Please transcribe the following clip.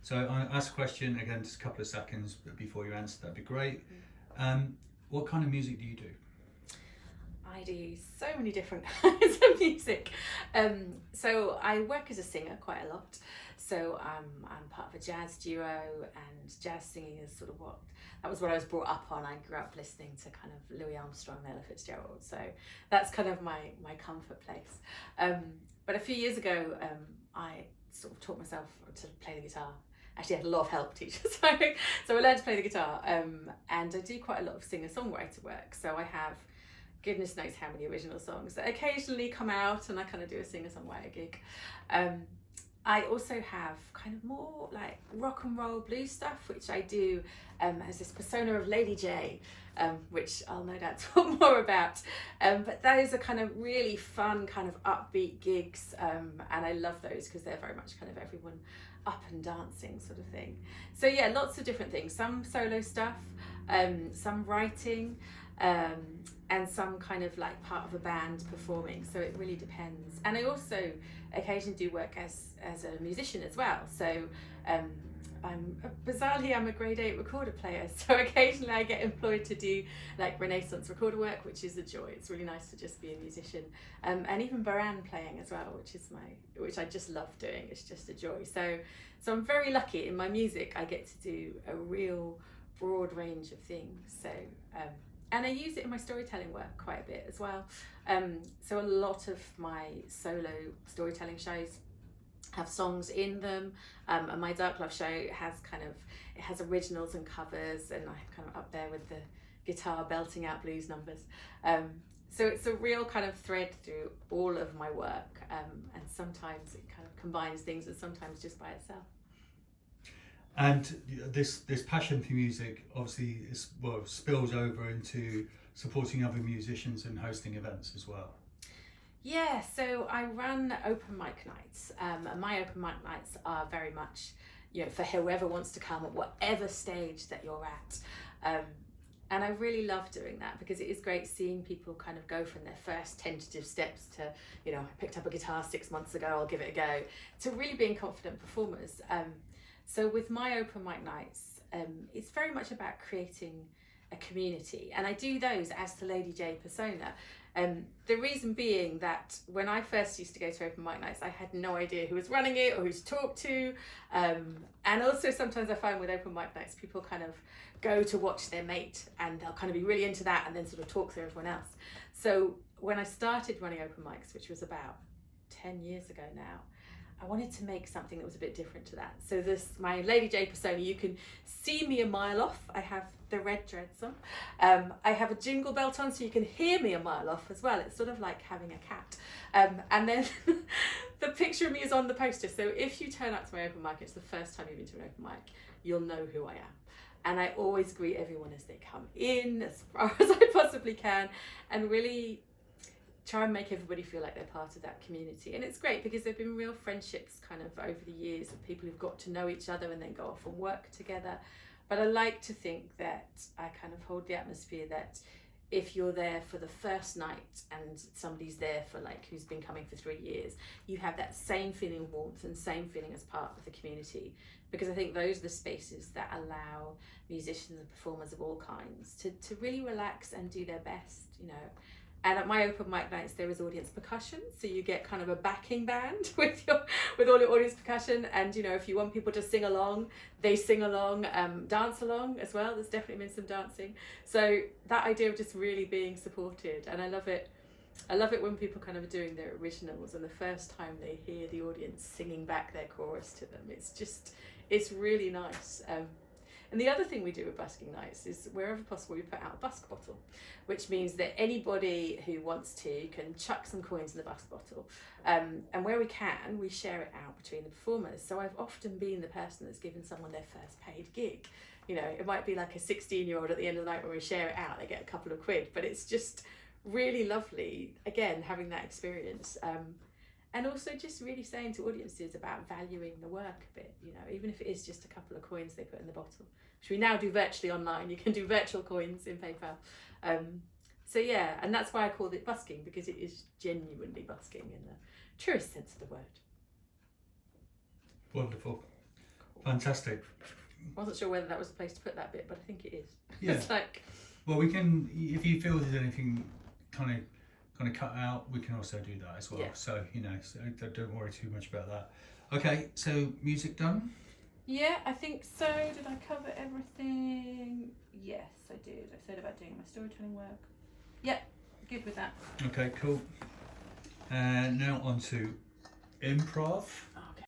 So I'll ask a question again, just a couple of seconds before you answer. That'd be great. What kind of music do you do? I do so many different kinds of music. So I work as a singer quite a lot. So I'm part of a jazz duo, and jazz singing is sort of that was what I was brought up on. I grew up listening to kind of Louis Armstrong and Ella Fitzgerald. So that's kind of my comfort place. But a few years ago, I sort of taught myself to play the guitar. Actually, I had a lot of help teachers, so I learned to play the guitar, and I do quite a lot of singer-songwriter work. So I have goodness knows how many original songs that occasionally come out, and I kind of do a singer-songwriter gig. I also have kind of more like rock and roll blues stuff, which I do as this persona of Lady J, which I'll no doubt talk more about. But those are kind of really fun, kind of upbeat gigs, and I love those because they're very much kind of everyone up and dancing sort of thing. So yeah, lots of different things, some solo stuff, some writing, and some kind of like part of a band performing, so it really depends. And I also occasionally do work as a musician as well. So bizarrely I'm a grade 8 recorder player, so occasionally I get employed to do like Renaissance recorder work, which is a joy. It's really nice to just be a musician, and even baran playing as well, which I just love doing. It's just a joy. So I'm very lucky in my music. I get to do a real broad range of things. So and I use it in my storytelling work quite a bit as well. So a lot of my solo storytelling shows have songs in them, and my Dark Love show has originals and covers, and I'm kind of up there with the guitar belting out blues numbers. So it's a real kind of thread through all of my work, and sometimes it kind of combines things, and sometimes just by itself. And this passion for music obviously spills over into supporting other musicians and hosting events as well. Yeah, so I run open mic nights, and my open mic nights are very much, for whoever wants to come at whatever stage that you're at. And I really love doing that because it is great seeing people kind of go from their first tentative steps to, I picked up a guitar 6 months ago, I'll give it a go, to really being confident performers. So with my open mic nights, it's very much about creating a community, and I do those as the Lady J persona. The reason being that when I first used to go to open mic nights, I had no idea who was running it or who to talk to, and also sometimes I find with open mic nights people kind of go to watch their mate and they'll kind of be really into that and then sort of talk through everyone else. So when I started running open mics, which was about 10 years ago now, I wanted to make something that was a bit different to that. So my Lady J persona, you can see me a mile off. I have the red dreads on. I have a jingle belt on so you can hear me a mile off as well. It's sort of like having a cat. And then the picture of me is on the poster. So if you turn up to my open mic, it's the first time you've been to an open mic, you'll know who I am. And I always greet everyone as they come in, as far as I possibly can, and really try and make everybody feel like they're part of that community. And it's great because there've been real friendships kind of over the years of people who've got to know each other and then go off and work together. But I like to think that I kind of hold the atmosphere that if you're there for the first night and somebody's there for who's been coming for 3 years, you have that same feeling of warmth and same feeling as part of the community. Because I think those are the spaces that allow musicians and performers of all kinds to really relax and do their best, And at my open mic nights, there is audience percussion, so you get kind of a backing band with all your audience percussion. And if you want people to sing along, they sing along, dance along as well. There's definitely been some dancing. So that idea of just really being supported, and I love it. I love it when people kind of are doing their originals, and the first time they hear the audience singing back their chorus to them, it's really nice. And the other thing we do at busking nights is wherever possible we put out a busk bottle, which means that anybody who wants to can chuck some coins in the busk bottle, and where we can, we share it out between the performers. So I've often been the person that's given someone their first paid gig. It might be like a 16-year-old at the end of the night when we share it out, they get a couple of quid, but it's just really lovely, again, having that experience. And also just really saying to audiences about valuing the work a bit, even if it is just a couple of coins they put in the bottle, which we now do virtually online. You can do virtual coins in PayPal. So yeah, and that's why I called it busking, because it is genuinely busking in the truest sense of the word. Wonderful. Fantastic. Wasn't sure whether that was the place to put that bit, but I think it is. Yeah. It's like, Well, we can, if you feel there's anything kind of cut out, we can also do that as well. Yeah. So, so don't worry too much about that. Okay, so music done? yeah, I think so. Did I cover everything? Yes, I did. I said about doing my storytelling work. Yep, good with that. Okay, cool. And now on to improv.